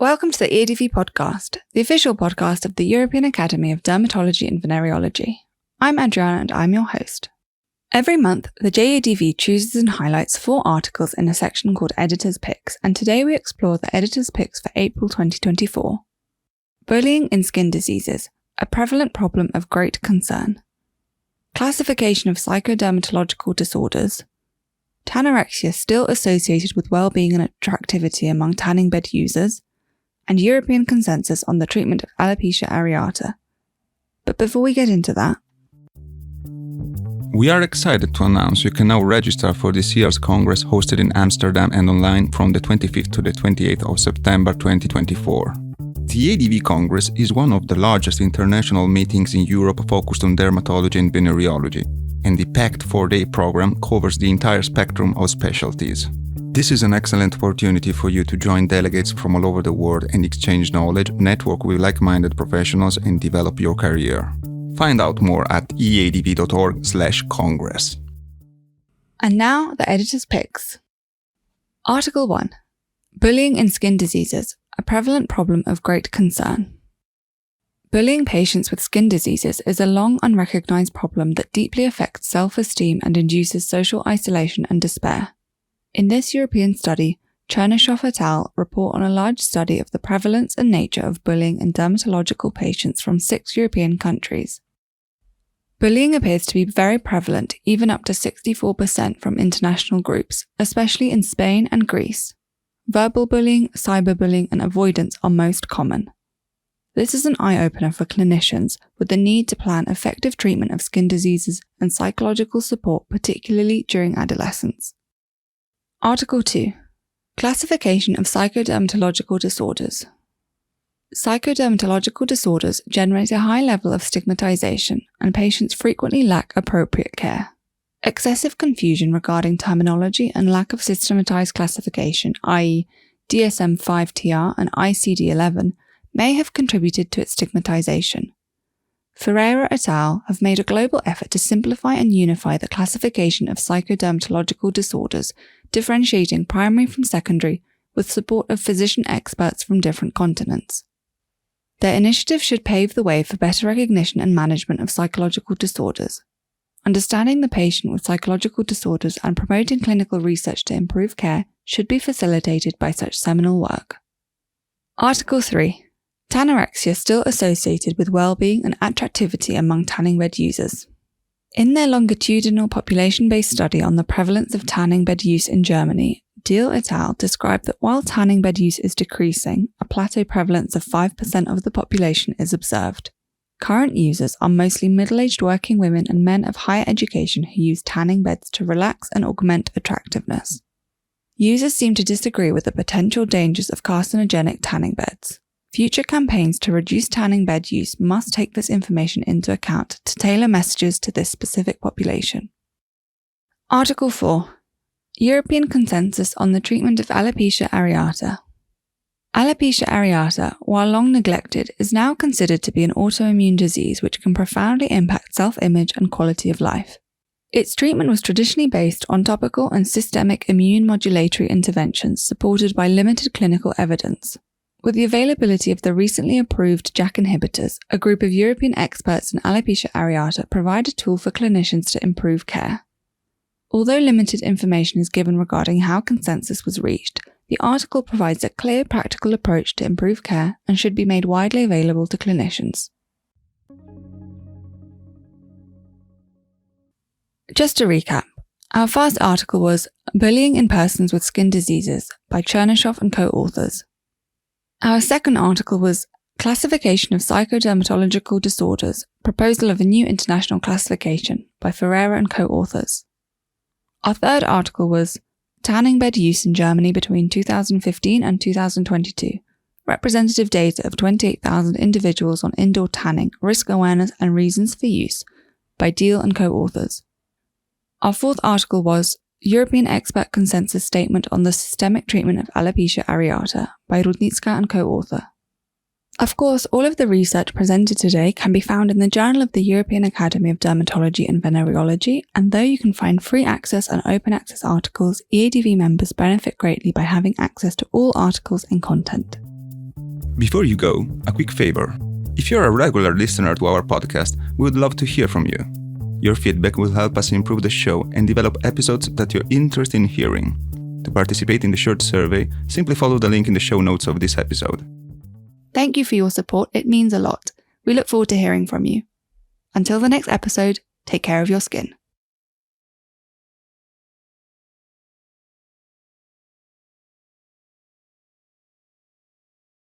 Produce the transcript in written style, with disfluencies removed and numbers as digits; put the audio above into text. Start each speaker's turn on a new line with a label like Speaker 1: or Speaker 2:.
Speaker 1: Welcome to the EADV podcast, the official podcast of the European Academy of Dermatology and Venereology. I'm Adriana and I'm your host. Every month, the JEADV chooses and highlights 4 articles in a section called Editor's Picks, and today we explore the Editor's Picks for April 2024. Bullying in Skin Diseases, a prevalent problem of great concern. Classification of Psychodermatological disorders. Tanorexia still associated with well-being and attractivity among tanning bed users, and European consensus on the treatment of Alopecia areata. But before we get into that,
Speaker 2: we are excited to announce you can now register for this year's Congress hosted in Amsterdam and online from the 25th to the 28th of September 2024. The EADV Congress is one of the largest international meetings in Europe focused on dermatology and venereology, and the packed 4-day program covers the entire spectrum of specialties. This is an excellent opportunity for you to join delegates from all over the world and exchange knowledge, network with like-minded professionals, and develop your career. Find out more at eadv.org/congress.
Speaker 1: And now the editor's picks. Article 1. Bullying in Skin Diseases, a prevalent problem of great concern. Bullying patients with skin diseases is a long unrecognized problem that deeply affects self-esteem and induces social isolation and despair. In this European study, Chernyshov et al. Report on a large study of the prevalence and nature of bullying in dermatological patients from 6 European countries. Bullying appears to be very prevalent, even up to 64% from international groups, especially in Spain and Greece. Verbal bullying, cyberbullying, and avoidance are most common. This is an eye-opener for clinicians with the need to plan effective treatment of skin diseases and psychological support, particularly during adolescence. Article 2. Classification of Psychodermatological disorders. Psychodermatological disorders generate a high level of stigmatization, and patients frequently lack appropriate care. Excessive confusion regarding terminology and lack of systematized classification, i.e. DSM-5-TR and ICD-11, may have contributed to its stigmatization. Ferreira et al. Have made a global effort to simplify and unify the classification of psychodermatological disorders, differentiating primary from secondary, with support of physician experts from different continents. Their initiative should pave the way for better recognition and management of psychological disorders. Understanding the patient with psychological disorders and promoting clinical research to improve care should be facilitated by such seminal work. Article 3. Tanorexia still associated with well-being and attractivity among tanning bed users. In their longitudinal population-based study on the prevalence of tanning bed use in Germany, Deal et al. Described that while tanning bed use is decreasing, a plateau prevalence of 5% of the population is observed. Current users are mostly middle-aged working women and men of higher education who use tanning beds to relax and augment attractiveness. Users seem to disagree with the potential dangers of carcinogenic tanning beds. Future campaigns to reduce tanning bed use must take this information into account to tailor messages to this specific population. Article 4. European consensus on the treatment of Alopecia areata. Alopecia areata, while long neglected, is now considered to be an autoimmune disease which can profoundly impact self-image and quality of life. Its treatment was traditionally based on topical and systemic immune modulatory interventions supported by limited clinical evidence. With the availability of the recently approved JAK inhibitors, a group of European experts in alopecia areata provide a tool for clinicians to improve care. Although limited information is given regarding how consensus was reached, the article provides a clear practical approach to improve care and should be made widely available to clinicians. Just to recap, our first article was Bullying in Persons with Skin Diseases by Chernyshov and co-authors. Our second article was Classification of Psychodermatological Disorders, Proposal of a New International Classification by Ferreira and co-authors. Our third article was Tanning Bed Use in Germany between 2015 and 2022, Representative Data of 28,000 Individuals on Indoor Tanning, Risk Awareness and Reasons for Use by Deal and co-authors. Our fourth article was European Expert Consensus Statement on the Systemic Treatment of Alopecia areata by Rudnicka and co-author. Of course, all of the research presented today can be found in the Journal of the European Academy of Dermatology and Venereology, and though you can find free access and open access articles, EADV members benefit greatly by having access to all articles and content.
Speaker 2: Before you go, a quick favor. If you're a regular listener to our podcast, we would love to hear from you. Your feedback will help us improve the show and develop episodes that you're interested in hearing. To participate in the short survey, simply follow the link in the show notes of this episode.
Speaker 1: Thank you for your support, it means a lot. We look forward to hearing from you. Until the next episode, take care of your skin.